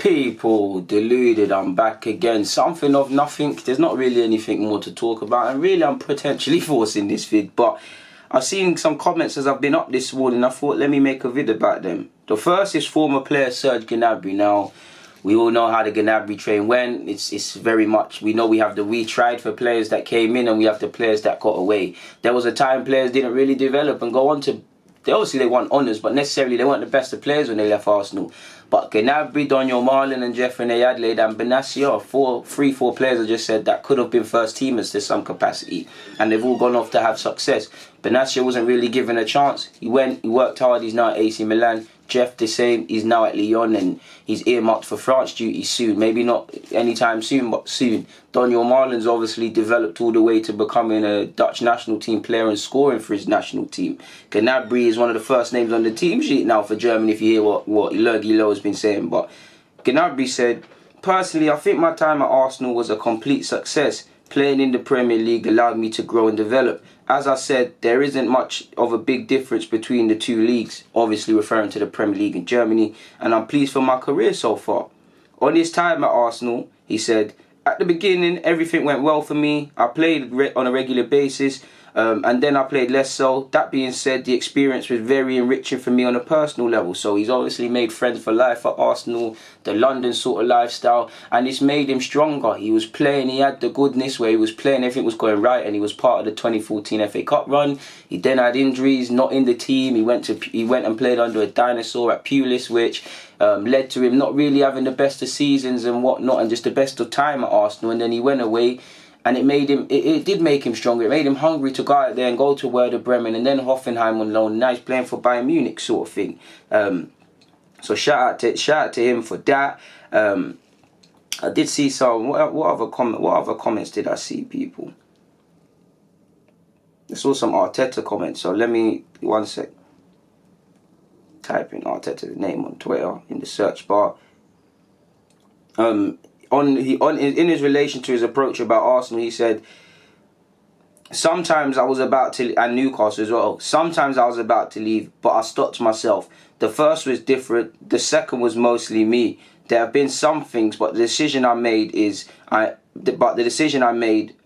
People, deluded, I'm back again. Something of nothing. There's not really anything more to talk about, and really I'm potentially forcing this vid, but I've seen some comments as I've been up this morning. I thought, let me make a vid about them. The first is former player Serge Gnabry. Now, we all know how the Gnabry train went. It's very much, we know we have the retried for players that came in, and we have the players that got away. There was a time players didn't really develop and go on to, they won honours, but necessarily they weren't the best of players when they left Arsenal. But Gnabry, Daniel Marlin and Jeffrey Adelaide and Benatia, four players I just said that could have been first teamers to some capacity, and they've all gone off to have success. Benatia wasn't really given a chance. He worked hard, he's now at AC Milan. Jeff the same, he's now at Lyon and he's earmarked for France duty soon. Maybe not anytime soon, but soon. Daniel Marlin's obviously developed all the way to becoming a Dutch national team player and scoring for his national team. Gnabry is one of the first names on the team sheet now for Germany, if you hear what Lurgy Lowe has been saying. But Gnabry said, personally, I think my time at Arsenal was a complete success. Playing in the Premier League allowed me to grow and develop. As I said, there isn't much of a big difference between the two leagues, obviously referring to the Premier League in Germany, and I'm pleased for my career so far. On his time at Arsenal, he said, at the beginning, everything went well for me. I played on a regular basis, and then I played less so. That being said, the experience was very enriching for me on a personal level. So he's obviously made friends for life at Arsenal, the London sort of lifestyle, and it's made him stronger. He was playing, he had the goodness where he was playing, everything was going right, and he was part of the 2014 FA Cup run. He then had injuries, not in the team. He went and played under a dinosaur at Pulis, which led to him not really having the best of seasons and whatnot, and just the best of time at Arsenal. And then he went away. And it did make him stronger. It made him hungry to go out there and go to Werder Bremen and then Hoffenheim on loan. Now he's playing for Bayern Munich sort of thing. So shout out to him for that. I did see some. What other comments did I see, people? I saw some Arteta comments. So let me, one sec. Type in Arteta's name on Twitter in the search bar. In his relation to his approach about Arsenal, he said, sometimes I was about to, and Newcastle as well, sometimes I was about to leave, but I stopped myself. The first was different, the second was mostly me. There have been some things, but the decision I made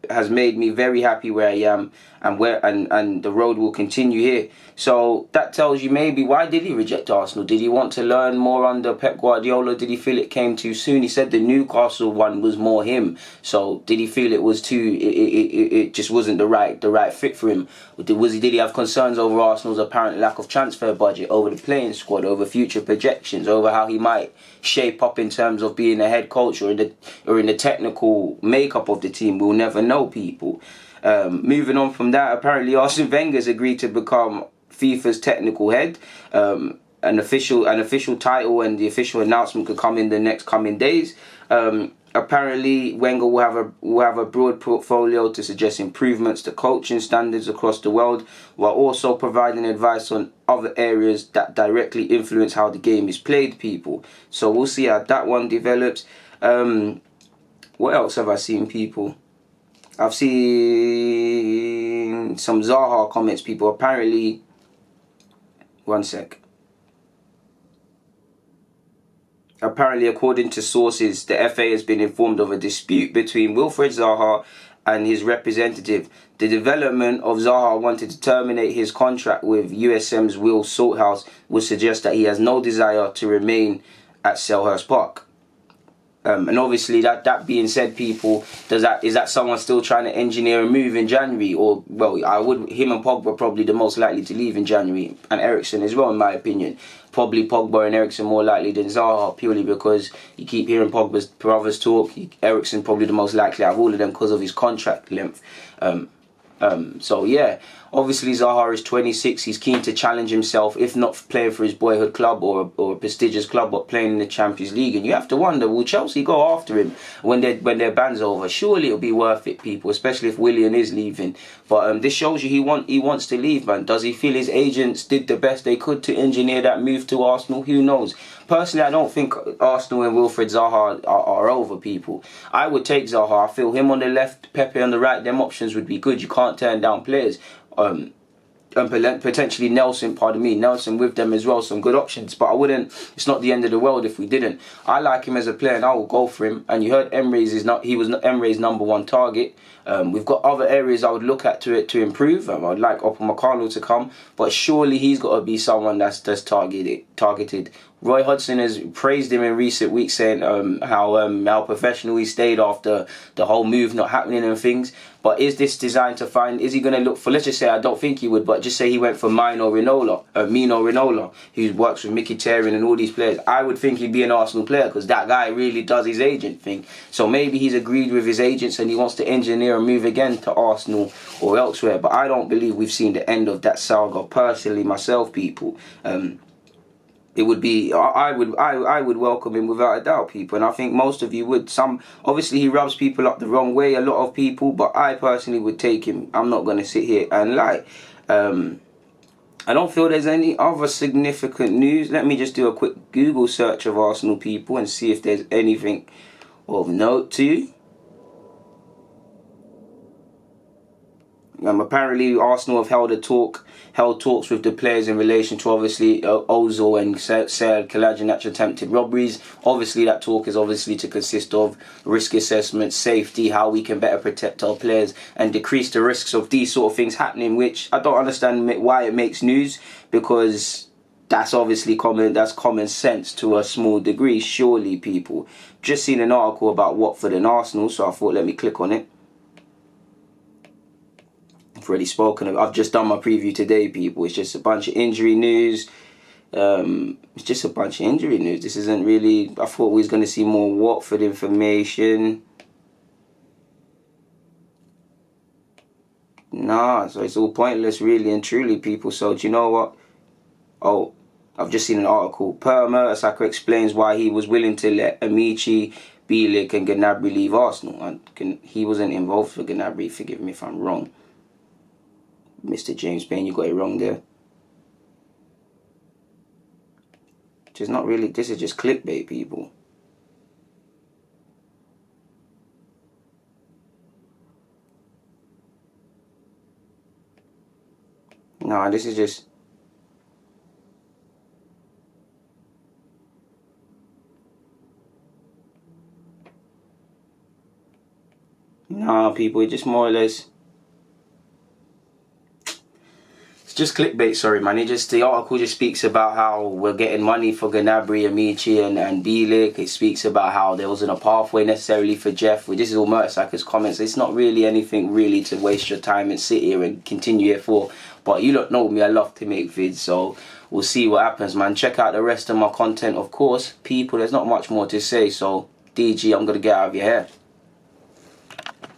has made me very happy where I am, and the road will continue here. So that tells you maybe why did he reject Arsenal? Did he want to learn more under Pep Guardiola? Did he feel it came too soon? He said the Newcastle one was more him. So did he feel it was it just wasn't the right fit for him? Did he have concerns over Arsenal's apparent lack of transfer budget, over the playing squad, over future projections, over how he might shape up in terms of being a head coach or in the technical makeup of the team? We'll never know, people. Moving on from that, apparently Arsene Wenger's agreed to become FIFA's technical head. An official title and the official announcement could come in the next coming days. Apparently Wenger will have a broad portfolio to suggest improvements to coaching standards across the world, while also providing advice on other areas that directly influence how the game is played, people. So we'll see how that one develops. What else have I seen, people? I've seen some Zaha comments, people. Apparently, one sec. Apparently, according to sources, the FA has been informed of a dispute between Wilfried Zaha and his representative. The development of Zaha wanting to terminate his contract with USM's Will Salthouse would suggest that he has no desire to remain at Selhurst Park. And obviously, that being said, people, is that someone still trying to engineer a move in January? Or, well, him and Pogba are probably the most likely to leave in January, and Eriksen as well, in my opinion. Probably Pogba and Eriksen more likely than Zaha, purely because you keep hearing Pogba's brothers talk. Eriksen probably the most likely out of all of them because of his contract length. So yeah, obviously Zaha is 26. He's keen to challenge himself, if not playing for his boyhood club or a prestigious club, but playing in the Champions League. And you have to wonder, will Chelsea go after him when their ban's over? Surely it'll be worth it, people, especially if Willian is leaving. But this shows you he wants to leave, man. Does he feel his agents did the best they could to engineer that move to Arsenal? Who knows? Personally, I don't think Arsenal and Wilfried Zaha are over, people. I would take Zaha. I feel him on the left, Pepe on the right. Them options would be good. You can't turn down players. potentially Nelson with them as well, some good options. But I wouldn't. It's not the end of the world if we didn't. I like him as a player, and I will go for him. And you heard he was Emre's #1 target. We've got other areas I would look at to improve. I would like Upamecano to come, but surely he's got to be someone that's targeted. Roy Hodgson has praised him in recent weeks, saying how professional he stayed after the whole move not happening and things. But is this designed to find? Is he going to look for? Let's just say I don't think he would, but just say he went for Mino Raiola, who works with Mkhitaryan and all these players. I would think he'd be an Arsenal player because that guy really does his agent thing. So maybe he's agreed with his agents and he wants to engineer a move again to Arsenal or elsewhere. But I don't believe we've seen the end of that saga. Personally, myself, people. It would be I would welcome him without a doubt, people, and I think most of you would. Obviously he rubs people up the wrong way, a lot of people, but I personally would take him. I'm not going to sit here and lie. I don't feel there's any other significant news. Let me just do a quick Google search of Arsenal, people, and see if there's anything of note to you. Apparently Arsenal have held talks with the players in relation to obviously Ozil and Sead Kolasinac attempted robberies. Obviously that talk is obviously to consist of risk assessment, safety, how we can better protect our players and decrease the risks of these sort of things happening, which I don't understand why it makes news, because that's obviously common sense to a small degree, surely, people. Just seen an article about Watford and Arsenal, so I thought let me click on it. Already spoken of. I've just done my preview today, people. It's just a bunch of injury news. It's just a bunch of injury news. This isn't really. I thought we was going to see more Watford information. Nah, so it's all pointless, really and truly, people. So do you know what? Oh, I've just seen an article. Per Mertesacker explains why he was willing to let Amici, Bielik and Gnabry leave Arsenal. He wasn't involved for Gnabry. Forgive me if I'm wrong. Mr. James Payne, you got it wrong there. Which is not really, this is just clickbait, people. Nah, this is just... Nah, people, it just more or less... Just clickbait, sorry man. The article just speaks about how we're getting money for Gnabry, Amici and Bielik. It speaks about how there wasn't a pathway necessarily for Jeff. This is all Mertesacker's comments. It's not really anything really to waste your time and sit here and continue here for. But you don't know me, I love to make vids, so we'll see what happens, man. Check out the rest of my content, of course. People, there's not much more to say, so DG, I'm going to get out of your hair.